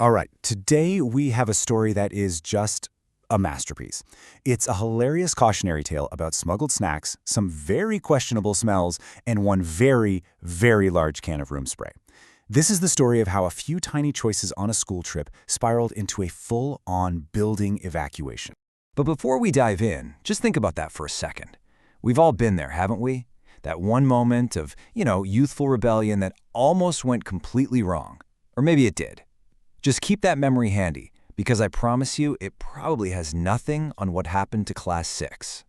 All right, today we have a story that is just a masterpiece. It's a hilarious cautionary tale about smuggled snacks, some very questionable smells, and one very, very large can of room spray. This is the story of how a few tiny choices on a school trip spiraled into a full-on building evacuation. But before we dive in, just think about that for a second. We've all been there, haven't we? That one moment of, youthful rebellion that almost went completely wrong. Or maybe it did. Just keep that memory handy, because I promise you it probably has nothing on what happened to Class 6.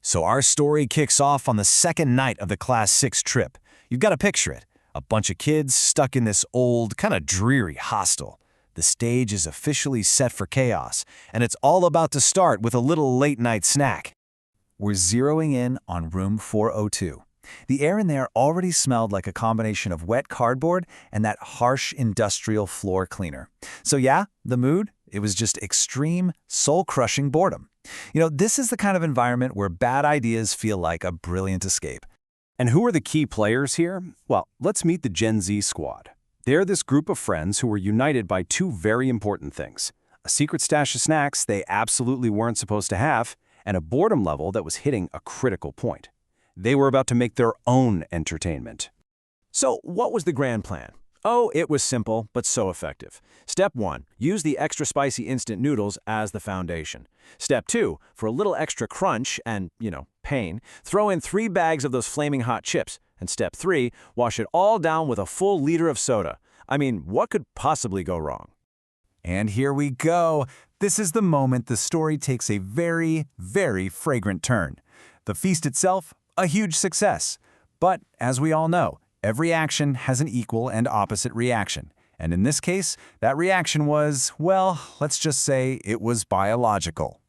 So our story kicks off on the second night of the Class 6 trip. You've got to picture it. A bunch of kids stuck in this old, kind of dreary hostel. The stage is officially set for chaos, and it's all about to start with a little late-night snack. We're zeroing in on room 402. The air in there already smelled like a combination of wet cardboard and that harsh industrial floor cleaner. So yeah, the mood, it was just extreme, soul-crushing boredom. This is the kind of environment where bad ideas feel like a brilliant escape. And who are the key players here? Well, let's meet the Gen Z squad. They're this group of friends who were united by two very important things: a secret stash of snacks they absolutely weren't supposed to have, and a boredom level that was hitting a critical point. They were about to make their own entertainment. So what was the grand plan? Oh, it was simple, but so effective. Step 1, use the extra spicy instant noodles as the foundation. Step 2, for a little extra crunch and, pain, throw in 3 bags of those flaming hot chips. And step 3, wash it all down with a full liter of soda. I mean, what could possibly go wrong? And here we go. This is the moment the story takes a very, very fragrant turn. The feast itself, a huge success. But as we all know, every action has an equal and opposite reaction. And in this case, that reaction was, well, let's just say it was biological.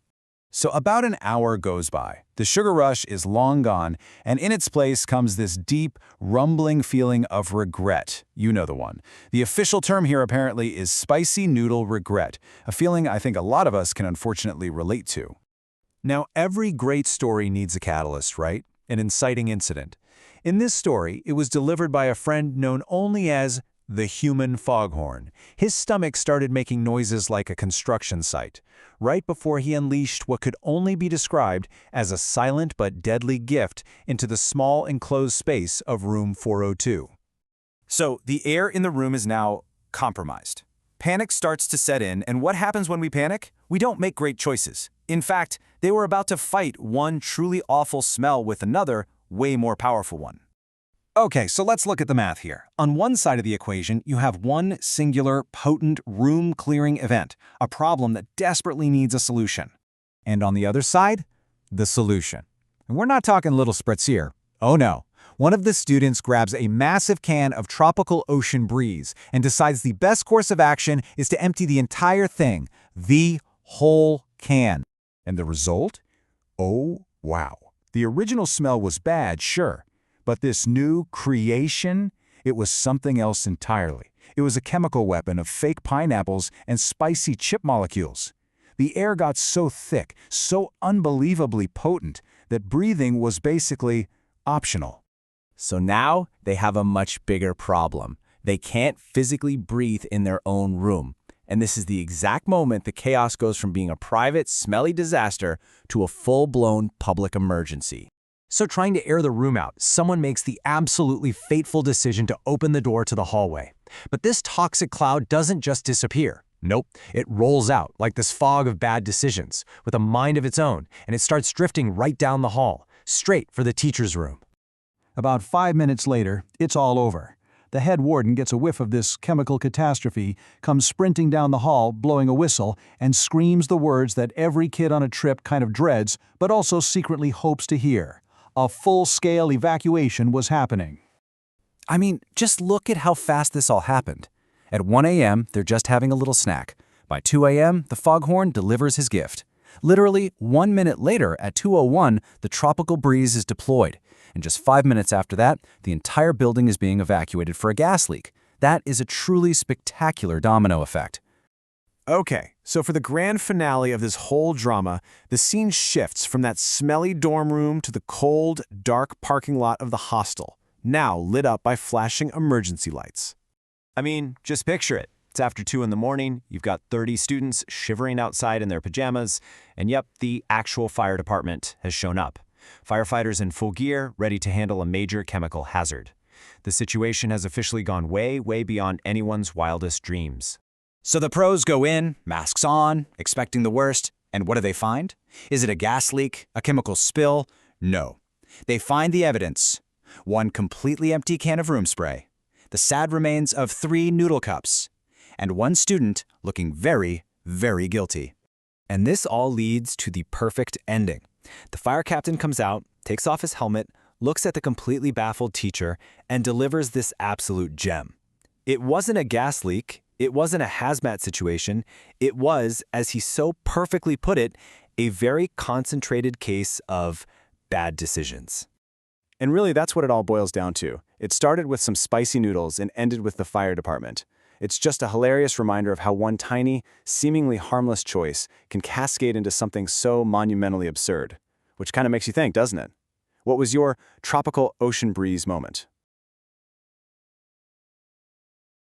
So about an hour goes by. The sugar rush is long gone, and in its place comes this deep, rumbling feeling of regret. You know the one. The official term here apparently is spicy noodle regret, a feeling I think a lot of us can unfortunately relate to. Now, every great story needs a catalyst, right? An inciting incident. In this story, it was delivered by a friend known only as the human foghorn. His stomach started making noises like a construction site, right before he unleashed what could only be described as a silent but deadly gift into the small enclosed space of room 402. So the air in the room is now compromised. Panic starts to set in, and what happens when we panic? We don't make great choices. In fact, they were about to fight one truly awful smell with another, way more powerful one. Okay, so let's look at the math here. On one side of the equation, you have one singular, potent, room-clearing event, a problem that desperately needs a solution. And on the other side, the solution. And we're not talking little spritz here. Oh no. One of the students grabs a massive can of tropical ocean breeze and decides the best course of action is to empty the entire thing, the whole can. And the result? Oh, wow. The original smell was bad, sure. But this new creation, it was something else entirely. It was a chemical weapon of fake pineapples and spicy chip molecules. The air got so thick, so unbelievably potent, that breathing was basically optional. So now they have a much bigger problem. They can't physically breathe in their own room. And this is the exact moment the chaos goes from being a private, smelly disaster to a full-blown public emergency. So trying to air the room out, someone makes the absolutely fateful decision to open the door to the hallway. But this toxic cloud doesn't just disappear. Nope, it rolls out like this fog of bad decisions, with a mind of its own, and it starts drifting right down the hall, straight for the teacher's room. About 5 minutes later, it's all over. The head warden gets a whiff of this chemical catastrophe, comes sprinting down the hall, blowing a whistle, and screams the words that every kid on a trip kind of dreads, but also secretly hopes to hear. A full-scale evacuation was happening. I mean, just look at how fast this all happened. At 1 a.m., they're just having a little snack. By 2 a.m., the foghorn delivers his gift. Literally 1 minute later, at 2:01, the tropical breeze is deployed. And just 5 minutes after that, the entire building is being evacuated for a gas leak. That is a truly spectacular domino effect. Okay, so for the grand finale of this whole drama, the scene shifts from that smelly dorm room to the cold, dark parking lot of the hostel, now lit up by flashing emergency lights. I mean, just picture it. It's after 2 in the morning, you've got 30 students shivering outside in their pajamas, and yep, the actual fire department has shown up. Firefighters in full gear, ready to handle a major chemical hazard. The situation has officially gone way, way beyond anyone's wildest dreams. So the pros go in, masks on, expecting the worst, and what do they find? Is it a gas leak, a chemical spill? No. They find the evidence. One completely empty can of room spray, the sad remains of 3 noodle cups, and one student looking very, very guilty. And this all leads to the perfect ending. The fire captain comes out, takes off his helmet, looks at the completely baffled teacher, and delivers this absolute gem. It wasn't a gas leak, it wasn't a hazmat situation, it was, as he so perfectly put it, a very concentrated case of bad decisions. And really, that's what it all boils down to. It started with some spicy noodles and ended with the fire department. It's just a hilarious reminder of how one tiny, seemingly harmless choice can cascade into something so monumentally absurd. Which kind of makes you think, doesn't it? What was your tropical ocean breeze moment?